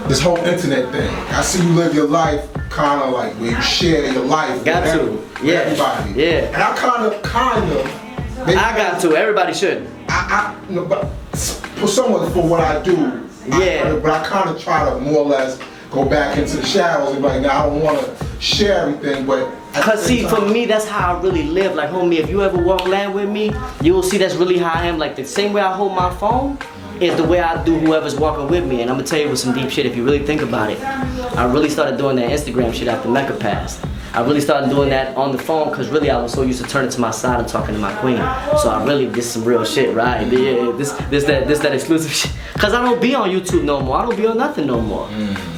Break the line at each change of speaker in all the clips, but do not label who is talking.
this whole internet thing. I see you live your life kind of like where you share your life
Got
with
to. Yeah.
everybody.
Yeah.
And I kind of.
I got to. Everybody should.
You know, but for what I do.
Yeah.
But I kind of try to more or less go back into the shadows and be like, now I don't want to share everything, but.
Cause see, for me, that's how I really live. Like, homie, if you ever walk land with me, you will see that's really how I am. Like, the same way I hold my phone is the way I do whoever's walking with me. And I'm gonna tell you with some deep shit, if you really think about it. I really started doing that Instagram shit after Mecca passed. I really started doing that on the phone because really I was so used to turning to my side and talking to my queen. So I really did some real shit, right? Yeah, this that exclusive shit. Cause I don't be on YouTube no more. I don't be on nothing no more.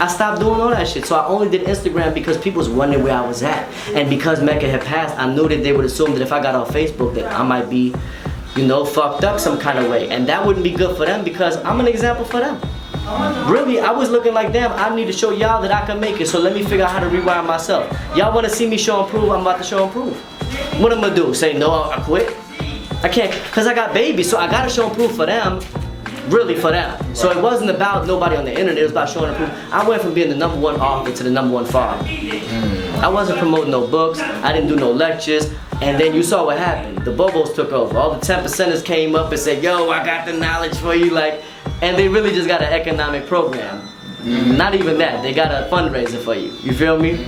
I stopped doing all that shit. So I only did Instagram because people was wondering where I was at. And because Mecca had passed, I knew that they would assume that if I got on Facebook that I might be, you know, fucked up some kind of way. And that wouldn't be good for them because I'm an example for them. Really, I was looking like, damn, I need to show y'all that I can make it, so let me figure out how to rewire myself. Y'all want to see me show and prove? I'm about to show and prove. What I'm going to do? Say, no, I quit? I can't, because I got babies, so I got to show and prove for them, really for them. So it wasn't about nobody on the internet, it was about showing and prove. I went from being the #1 author to the #1 father. I wasn't promoting no books, I didn't do no lectures, and then you saw what happened. The Bobos took over. All the 10%ers came up and said, yo, I got the knowledge for you, like, and they really just got an economic program. Not even that, they got a fundraiser for you. You feel me?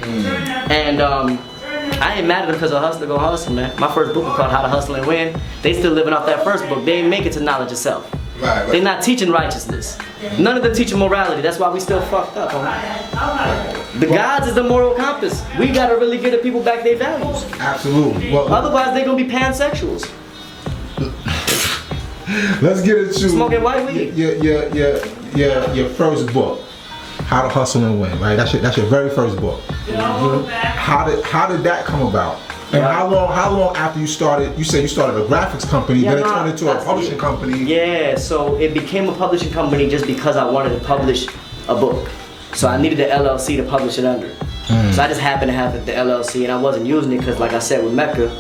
And I ain't mad at them because a hustler gonna hustle, man. My first book was called How to Hustle and Win. They still living off that first book. They ain't make it to knowledge itself.
Right.
They're not teaching righteousness. None of them teaching morality. That's why we still fucked up, homie. The gods is the moral compass. We gotta really get the people back their values.
Absolutely. Well,
otherwise, they're gonna be pansexuals.
Let's get into
smoking white weed.
Your first book, How to Hustle and Win. Right. That's your very first book. How did that come about? And how long after you started? You said you started a graphics company, then it turned into a publishing company.
Yeah, so it became a publishing company just because I wanted to publish a book. So I needed the LLC to publish it under. So I just happened to have the LLC, and I wasn't using it because, like I said, with Mecca,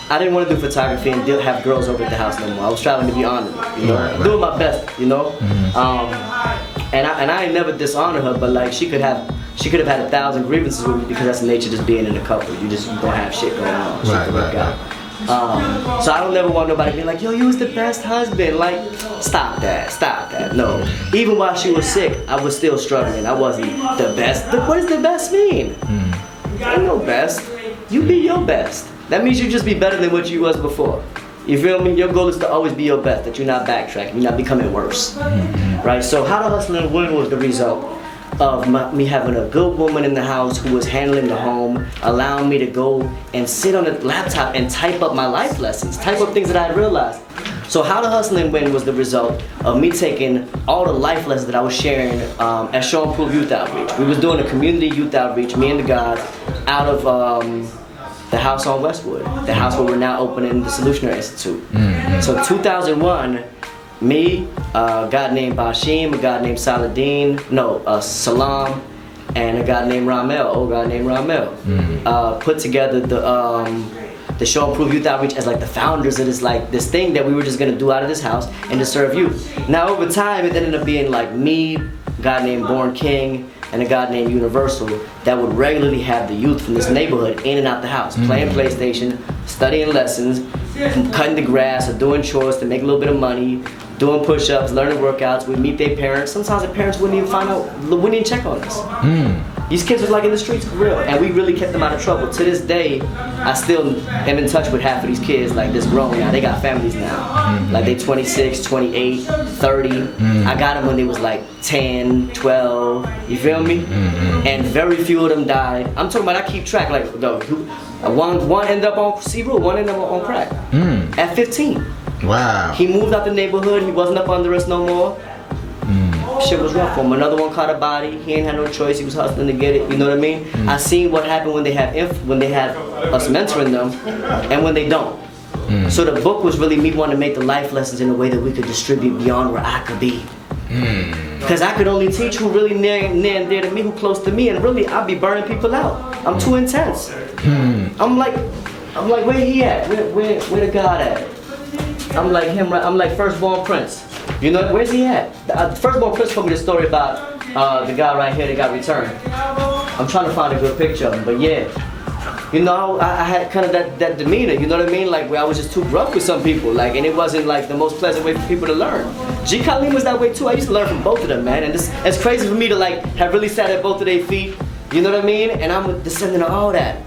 I didn't want to do photography and have girls over at the house no more. I was trying to be honored, you know, doing my best, you know. And I ain't never dishonored her, but like she could have had 1,000 grievances with me because that's the nature of just being in a couple. You gonna have shit going on. So I don't never want nobody being like, yo, you was the best husband. Like, stop that. No. Even while she was sick, I was still struggling. I wasn't the best. What does the best mean? Ain't no best. You be your best. That means you just be better than what you was before. You feel me? Your goal is to always be your best, that you're not backtracking, you're not becoming worse. Right? So How to Hustle and Win was the result of me having a good woman in the house who was handling the home, allowing me to go and sit on the laptop and type up my life lessons, type up things that I had realized. So How to Hustle and Win was the result of me taking all the life lessons that I was sharing at Show and Prove Youth Outreach. We was doing a community youth outreach, me and the guys, out of the house on Westwood, the house where we're now opening the Solutionary Institute. So 2001, me, a guy named Bashim, a guy named Saladin, Salam, and a guy named Ramel, old guy named Ramel, put together the Show and Prove Youth Outreach as like the founders of this thing that we were just gonna do out of this house and to serve youth. Now over time, it ended up being like me, a guy named Born King, and a guy named Universal that would regularly have the youth from this neighborhood in and out the house, playing PlayStation, studying lessons, cutting the grass, or doing chores to make a little bit of money, doing push-ups, learning workouts. We'd meet their parents. Sometimes the parents wouldn't even check on us. These kids was like in the streets for real, and we really kept them out of trouble. To this day, I still am in touch with half of these kids, like this grown now. They got families now. Like they 26, 28, 30. I got them when they was like 10, 12, you feel me? And very few of them died. I'm talking about, I keep track, like, one ended up on C-Rule, one ended up on crack. At 15.
Wow.
He moved out the neighborhood, he wasn't up under us no more. Shit was rough for him. Another one caught a body. He ain't had no choice. He was hustling to get it. You know what I mean? I seen what happened when they have us mentoring them, and when they don't. So the book was really me wanting to make the life lessons in a way that we could distribute beyond where I could be. Because I could only teach who really near and dear to me, who close to me, and really I'd be burning people out. I'm too intense. I'm like, where he at? Where the God at? I'm like him. I'm like Firstborn Prince. You know, where's he at? The Firstborn Prince told me the story about the guy right here that got returned. I'm trying to find a good picture of him, but yeah. You know, I had kind of that demeanor, you know what I mean? Like, where I was just too rough with some people, like, and it wasn't like the most pleasant way for people to learn. G. Khalil was that way too. I used to learn from both of them, man, and it's crazy for me to like have really sat at both of their feet, you know what I mean? And I'm a descendant of all that.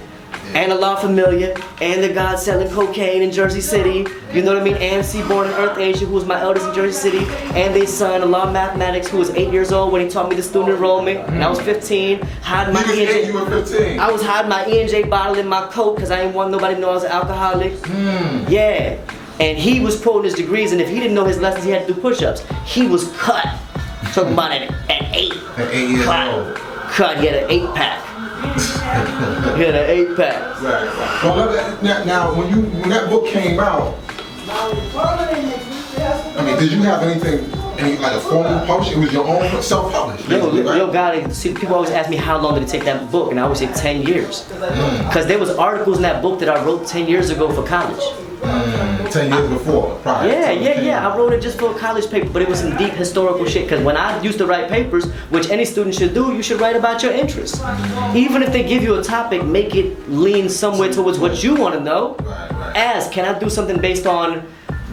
And Allah Familiar, and the God selling cocaine in Jersey City, you know what I mean? And C-Born in Earth Asia, who was my eldest in Jersey City, and their son, Allah Mathematics, who was 8 years old when he taught me the student enrollment, and I was 15, hiding my
E&J. You were 15?
I was hiding my E&J bottle in my coat because I didn't want nobody to know I was an alcoholic. Yeah, and he was quoting his degrees, and if he didn't know his lessons, he had to do push-ups. He was cut. Talking about it at 8.
At 8 years old.
Cut, he had an 8-pack. He had an 8-pack.
Right. Well, now when that book came out, I mean, did you have any like a formal publish? It was your own self-published.
Yo, God, see, people always ask me how long did it take that book, and I always say 10 years. Because there was articles in that book that I wrote 10 years ago for college.
10 years before, prior.
Yeah. I wrote it just for a college paper, but it was some deep historical shit. Because when I used to write papers, which any student should do, you should write about your interests. Even if they give you a topic, make it lean somewhere towards what you want to know. Ask, can I do something based on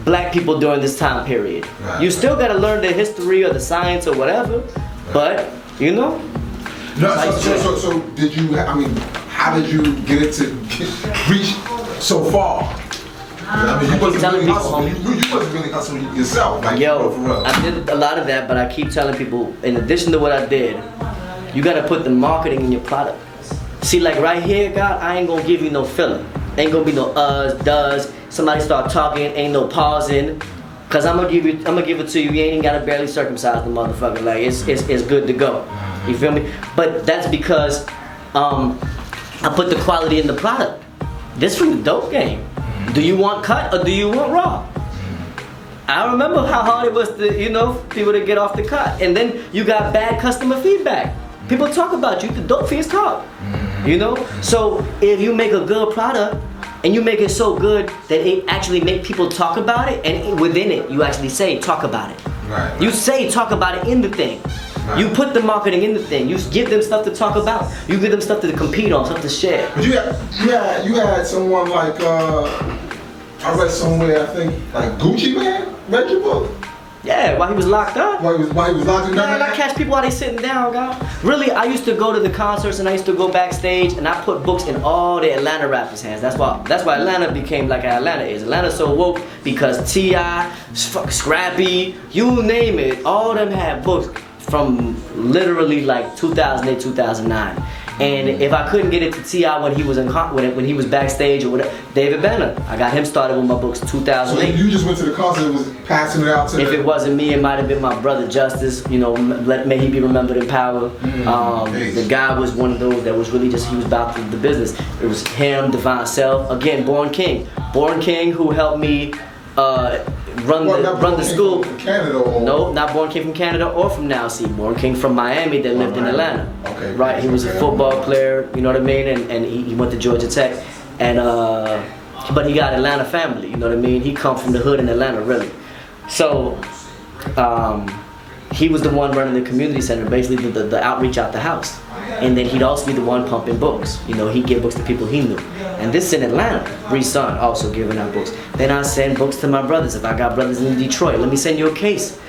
black people during this time period? You still got to learn the history or the science or whatever, but you know.
So did you? I mean, how did you get it to reach so far? I mean, you wasn't really hustling. You wasn't really hustling yourself. Like,
yo, I did a lot of that, but I keep telling people, in addition to what I did, you gotta put the marketing in your product. See, like right here, God, I ain't gonna give you no filler. Ain't gonna be no does. Somebody start talking, ain't no pausing. Cause I'm gonna give it to you. You ain't gotta barely circumcise the motherfucker. Like it's good to go. You feel me? But that's because I put the quality in the product. This from the dope game. Do you want cut or do you want raw? I remember how hard it was to, you know, people to get off the cut. And then you got bad customer feedback. People talk about you, the dope fiends talk. You know? So if you make a good product and you make it so good that it actually make people talk about it, and within it you actually say talk about it.
Right.
You say talk about it in the thing. Right. You put the marketing in the thing. You give them stuff to talk about. You give them stuff to compete on, stuff to share.
But you had someone like I read somewhere, I think, like Gucci Man read your book.
Yeah, while he was locked up.
While he was locked up.
Man, I catch people while they sitting down, God. Really, I used to go to the concerts and I used to go backstage and I put books in all the Atlanta rappers' hands. That's why Atlanta became like Atlanta is. Atlanta's so woke because T.I., Scrappy, you name it, all of them had books from literally like 2008, 2009. And if I couldn't get it to T.I. when he was when he was backstage or whatever, David Banner, I got him started with my books 2008.
So you just went to the concert and was passing it out to
If it wasn't me, it might have been my brother Justice, you know, may he be remembered in power. The guy was one of those that was really just, he was about the business. It was him, Divine Self, again, Born King, who helped me run the school.
From Canada or?
No, not Born King from Canada or from Now See. Born King from Miami that lived in Atlanta.
Okay.
Right, he was a football player, you know what I mean, and he went to Georgia Tech, and but he got Atlanta family, you know what I mean. He come from the hood in Atlanta, really. So he was the one running the community center, basically the outreach out the house. And then he'd also be the one pumping books. You know, he'd give books to people he knew. And this in Atlanta, Bree's son also giving out books. Then I send books to my brothers. If I got brothers in Detroit, let me send you a case.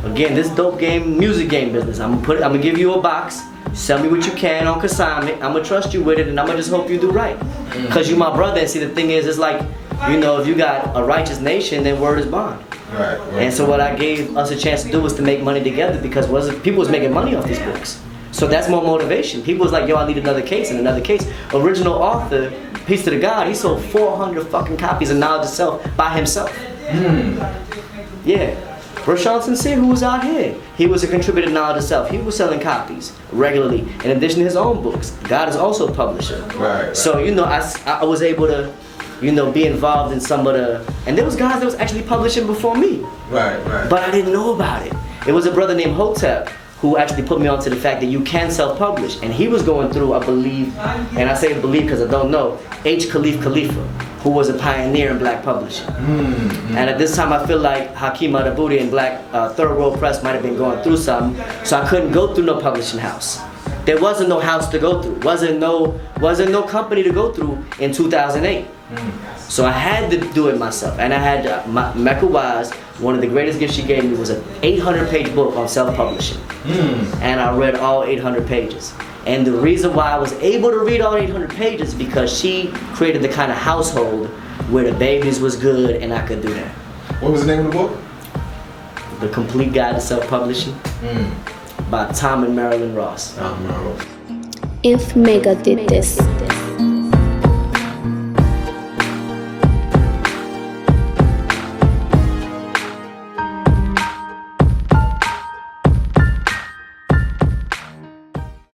Again, this dope game, music game business. I'm gonna give you a box. Sell me what you can on consignment. I'm gonna trust you with it, and I'm gonna just hope you do right. Cause you my brother. And see, the thing is, it's like, you know, if you got a righteous nation, then word is bond.
Right.
And so what I gave us a chance to do was to make money together, because people was making money off these books. So that's more motivation. People was like, yo, I need another case and another case. Original author, peace to the God, he sold 400 fucking copies of Knowledge of Self by himself. Yeah. Rashawn Sincere, who was out here, he was a contributor to Knowledge of Self. He was selling copies regularly, in addition to his own books. God is also a publisher.
Right.
So, you know, I was able to, you know, be involved in some of the, and there was guys that was actually publishing before me.
Right.
But I didn't know about it. It was a brother named Hotep who actually put me onto the fact that you can self-publish. And he was going through, I believe, and I say believe because I don't know, H. Khalifa. who was a pioneer in black publishing. And at this time, I feel like Hakeem Adabuti and Black Third World Press might have been going through something, so I couldn't go through no publishing house. There wasn't no house to go through. Wasn't no company to go through in 2008. So I had to do it myself, and I had Mecca Wise. One of the greatest gifts she gave me was an 800-page book on self-publishing, and I read all 800 pages. And the reason why I was able to read all 800 pages is because she created the kind of household where the babies was good, and I could do that.
What was the name of the book?
The Complete Guide to Self-Publishing by Tom and Marilyn Ross.
If Mecca did this,